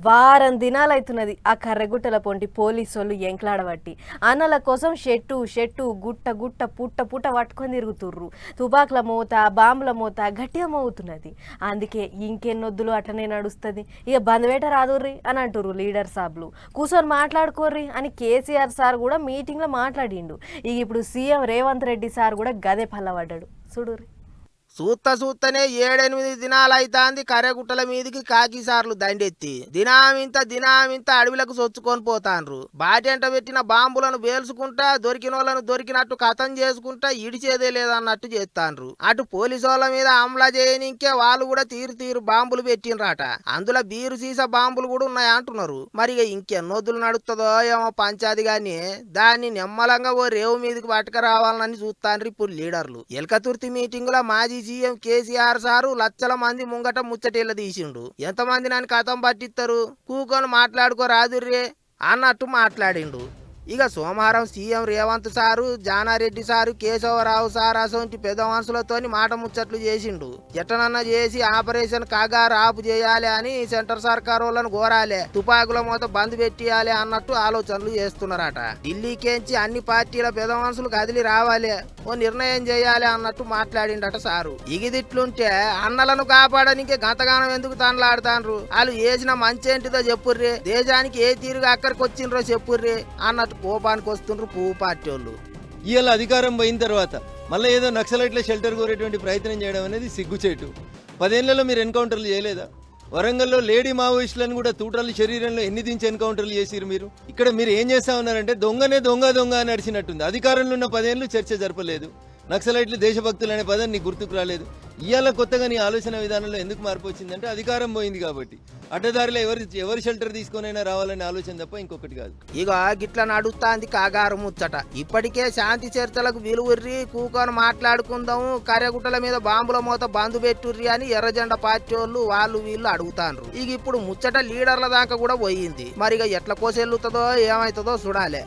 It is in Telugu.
వారం దినాలైతున్నది ఆ కర్రెగుట్టల పొంటి పోలీసోళ్ళు ఎంకలాడబట్టి అన్నల కోసం షెట్టు గుట్ట గుట్ట పుట్ట పుట్ట పట్టుకొని తిరుగుతుర్రు. తుపాకుల మోత బాంబుల మోత గట్టిగా మోగుతున్నది. అందుకే ఇంకెన్నొద్దులు అట్లనే నడుస్తుంది. ఇక బంద్వేట రాదుర్రి అని అంటుర్రు లీడర్ సాబ్లు. కూర్చొని మాట్లాడుకోర్రి అని కేసీఆర్ సార్ కూడా మీటింగ్లో మాట్లాడిండు. ఇక ఇప్పుడు సీఎం రేవంత్ రెడ్డి సార్ కూడా గదే పల్లబడ్డాడు. చూడుర్రి. సూత్తనే 7-8 దినాలైతాంది కర్రెగుట్టల మీదికి కాకిసార్లు దండెత్తి దినామింత అడవిలకు సొచ్చుకొని పోతాన్రు. బాటెంట పెట్టిన బాంబులను పేల్చుకుంటా దొరికినోళ్లను దొరికినట్టు కథం చేసుకుంటా ఇడిచేదే లేదన్నట్టు చేస్తాన్రు. అటు పోలీసోళ్ల మీద హమ్లా చేయనికే వాళ్ళు కూడా తీరు బాంబులు పెట్టినరాట. అందులో బీరు సీసా బాంబులు కూడా ఉన్నాయంటున్నారు. మరి ఇంకెన్నొద్దులు నడుస్తుందో ఏమో పంచాది గాని దాన్ని నిమ్మలంగా ఓ రేవు మీదకి పట్టుకురావాలని చూస్తాన్రు ఇప్పుడు లీడర్లు. ఎల్కతుర్తి మీటింగ్ లో మాజీ సీఎం కేసీఆర్ సారు లక్షల మంది ముంగట ముచ్చటేళ్ళ తీసిండు. ఎంతమంది నన్ను కథం పట్టిస్తారు, కూకొని మాట్లాడుకోరాదుర్రే అన్నట్టు మాట్లాడిండు. ఇక సోమవారం CM Revanth sir, Jana Reddy sir, Keshava Rao sir అసొంటి పెద్ద మనుషులతోని మాట ముచ్చట్లు చేసిండు. ఎట్టనన్నా చేసి ఆపరేషన్ కాగారు ఆపు చేయాలి అని సెంటర్ సర్కార్ వాళ్ళను కోరాలి, తుపాకుల మూత బంద్ పెట్టియాలి అన్నట్టు ఆలోచనలు చేస్తున్నారట. ఢిల్లీకేంచి అన్ని పార్టీల పెద్ద మనుషులు కదిలి రావాలి, ఓ నిర్ణయం చేయాలి అన్నట్టు మాట్లాడిండట సారు. ఇగిదిట్లుంటే అన్నలను కాపాడడానికి గంతగానం ఎందుకు తనలాడుతాన్రు, వాళ్ళు చేసిన మంచేంటిదో చెప్పుర్రి, దేశానికి ఏ తీరుగా అక్కడికి వచ్చిండ్రో చెప్పుర్రి అన్నట్టు కోపానికి వస్తుండ్రు పువ్వు పార్టీ వాళ్ళు. ఇవాళ అధికారం పోయిన తర్వాత మళ్ళీ ఏదో నక్సలైట్ల షెల్టర్ కోరేటువంటి ప్రయత్నం చేయడం అనేది సిగ్గుచేటు. 10 ఏళ్లలో మీరు ఎన్కౌంటర్లు చేయలేదా? వరంగల్లో లేడీ మావోయిస్టులను కూడా తూటాలు శరీరంలో ఎన్ని దించి ఎన్కౌంటర్లు చేసిరు మీరు. ఇక్కడ మీరు ఏం చేస్తా ఉన్నారంటే దొంగనే దొంగ అని నడిచినట్టుంది. అధికారంలో ఉన్న 10 ఏళ్ళు చర్చ జరపలేదు. నక్సలైట్లు దేశభక్తులు అనే పదం నీకు గుర్తుకు రాలేదు. ఇవాళ కొత్తగా నీ ఆలోచన విధానంలో ఎందుకు మార్పు వచ్చిందంటే అధికారం పోయింది కాబట్టి. అడ్డదారిలో ఎవరి షెల్టర్ తీసుకొనైనా రావాలనే ఆలోచన తప్ప ఇంకొకటి కాదు. ఇక గిట్ల నడుస్తాంది కాగారు ముచ్చట. ఇప్పటికే శాంతి చర్చలకు విలువర్రి, కూకొని మాట్లాడుకుందాము, కర్రెగుట్టల మీద బాంబుల మూత బంధు పెట్టుర్రి అని ఎర్రజెండా పార్టీ వాళ్ళు వీళ్ళు అడుగుతాండ్రు. ఇక ఇప్పుడు ముచ్చట లీడర్ల దాకా కూడా పోయింది. మరి ఇక ఎట్ల కోసెల్లుతుందో ఏమైతుందో చూడాలి.